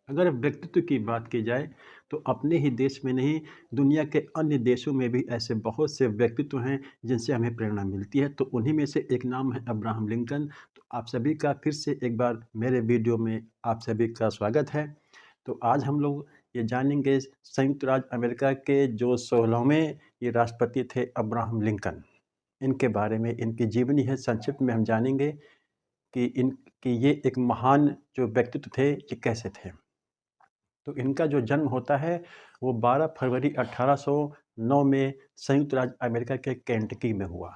अगर व्यक्तित्व की बात की जाए तो अपने ही देश में नहीं, दुनिया के अन्य देशों में भी ऐसे बहुत से व्यक्तित्व हैं जिनसे हमें प्रेरणा मिलती है। तो उन्हीं में से एक नाम है अब्राहम लिंकन। तो आप सभी का फिर से एक बार मेरे वीडियो में आप सभी का स्वागत है। तो आज हम लोग ये जानेंगे संयुक्त राज्य अमेरिका के जो 16वें ये राष्ट्रपति थे अब्राहम लिंकन, इनके बारे में, इनकी जीवनी है संक्षिप्त में हम जानेंगे कि ये एक महान जो व्यक्तित्व थे, ये कैसे थे। तो इनका जो जन्म होता है वो 12 फरवरी 1809 में संयुक्त राज्य अमेरिका के केंटकी में हुआ।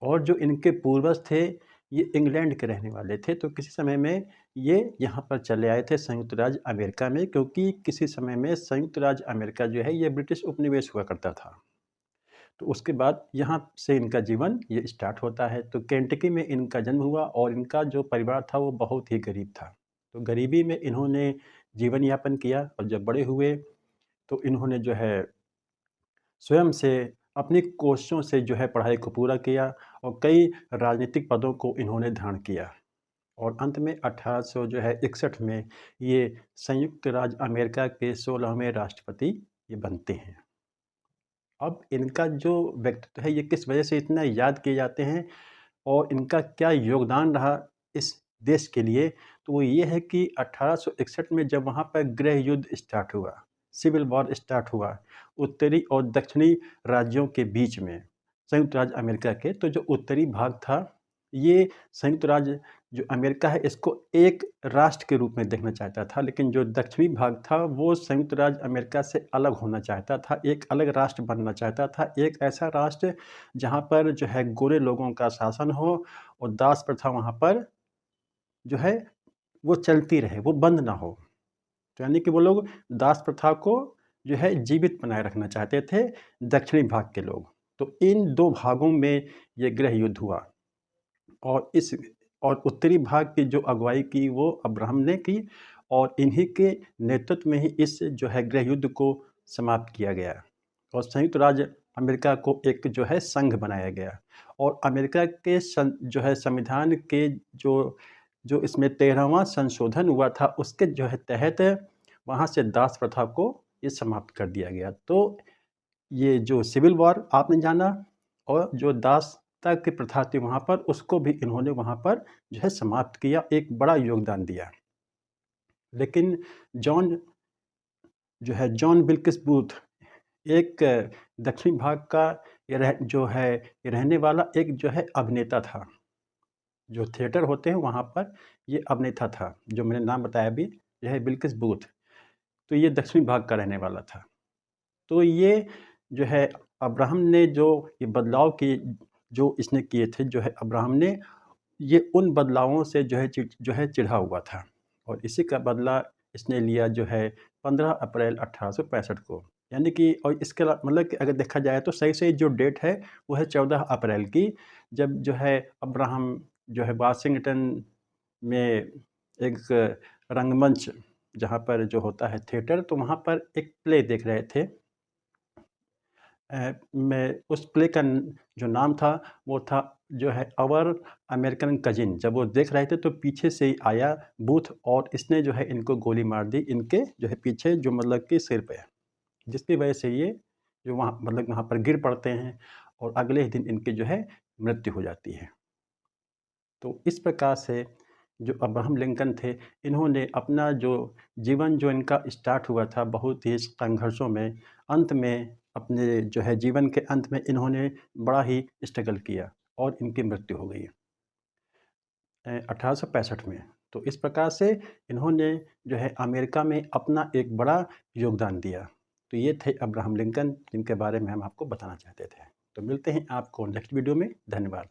और जो इनके पूर्वज थे ये इंग्लैंड के रहने वाले थे। तो किसी समय में ये यहाँ पर चले आए थे संयुक्त राज्य अमेरिका में, क्योंकि किसी समय में संयुक्त राज्य अमेरिका जो है ये ब्रिटिश उपनिवेश हुआ करता था। तो उसके बाद यहाँ से इनका जीवन ये स्टार्ट होता है। तो केंटकी में इनका जन्म हुआ और इनका जो परिवार था वो बहुत ही गरीब था। तो गरीबी में इन्होंने जीवन यापन किया और जब बड़े हुए तो इन्होंने जो है स्वयं से अपनी कोशिशों से जो है पढ़ाई को पूरा किया और कई राजनीतिक पदों को इन्होंने धारण किया। और अंत में 1800 जो है 61 में ये संयुक्त राज्य अमेरिका के 16वें राष्ट्रपति ये बनते हैं। अब इनका जो व्यक्तित्व है ये किस वजह से इतना याद किए जाते हैं और इनका क्या योगदान रहा इस देश के लिए, तो वो ये है कि 1861 में जब वहाँ पर गृह युद्ध स्टार्ट हुआ, सिविल वॉर स्टार्ट हुआ, उत्तरी और दक्षिणी राज्यों के बीच में संयुक्त राज्य अमेरिका के, तो जो उत्तरी भाग था ये संयुक्त राज्य जो अमेरिका है इसको एक राष्ट्र के रूप में देखना चाहता था, लेकिन जो दक्षिणी भाग था वो संयुक्त राज्य अमेरिका से अलग होना चाहता था, एक अलग राष्ट्र बनना चाहता था, एक ऐसा राष्ट्र जहाँ पर जो है गोरे लोगों का शासन हो और दास प्रथा वहाँ पर जो है वो चलती रहे, वो बंद ना हो। तो यानी कि वो लोग दास प्रथा को जो है जीवित बनाए रखना चाहते थे दक्षिणी भाग के लोग। तो इन दो भागों में ये गृह युद्ध हुआ और इस और उत्तरी भाग की जो अगुवाई की वो अब्राहम ने की और इन्हीं के नेतृत्व में ही इस जो है गृह युद्ध को समाप्त किया गया और संयुक्त राज्य अमेरिका को एक जो है संघ बनाया गया। और अमेरिका के जो है संविधान के जो जो इसमें 13वां संशोधन हुआ था उसके जो है तहत वहाँ से दास प्रथा को ये समाप्त कर दिया गया। तो ये जो सिविल वॉर आपने जाना और जो दासता की प्रथा थी वहाँ पर उसको भी इन्होंने वहाँ पर जो है समाप्त किया, एक बड़ा योगदान दिया। लेकिन जॉन जो है जॉन विल्किस बूथ एक दक्षिण भाग का जो है ये रहने वाला एक जो है अभिनेता था। जो थिएटर होते हैं वहाँ पर ये अभिनेता था, जो मैंने नाम बताया अभी, यह है विल्किस बूथ। तो ये दक्षिणी भाग का रहने वाला था। तो ये जो है अब्राहम ने जो ये बदलाव किए जो इसने किए थे, जो है अब्राहम ने ये उन बदलावों से जो है चिढ़ा हुआ था और इसी का बदला इसने लिया जो है 15 अप्रैल 1865 को। यानी कि और इसके मतलब कि अगर देखा जाए तो सही जो डेट है वो है 14 अप्रैल की, जब जो है अब्राहम जो है वाशिंगटन में एक रंगमंच जहाँ पर जो होता है थिएटर, तो वहाँ पर एक प्ले देख रहे थे। मैं उस प्ले का जो नाम था वो था जो है अवर अमेरिकन कजिन। जब वो देख रहे थे तो पीछे से ही आया बूथ और इसने जो है इनको गोली मार दी, इनके जो है पीछे जो मतलब कि सिर पे, जिसकी वजह से ये जो वहाँ मतलब वहाँ पर गिर पड़ते हैं और अगले ही दिन इनकी जो है मृत्यु हो जाती है। तो इस प्रकार से जो अब्राहम लिंकन थे, इन्होंने अपना जो जीवन जो इनका स्टार्ट हुआ था बहुत ही संघर्षों में, अंत में अपने जो है जीवन के अंत में इन्होंने बड़ा ही स्ट्रगल किया और इनकी मृत्यु हो गई 1865 में। तो इस प्रकार से इन्होंने जो है अमेरिका में अपना एक बड़ा योगदान दिया। तो ये थे अब्राहम लिंकन, जिनके बारे में हम आपको बताना चाहते थे। तो मिलते हैं आपको नेक्स्ट वीडियो में। धन्यवाद।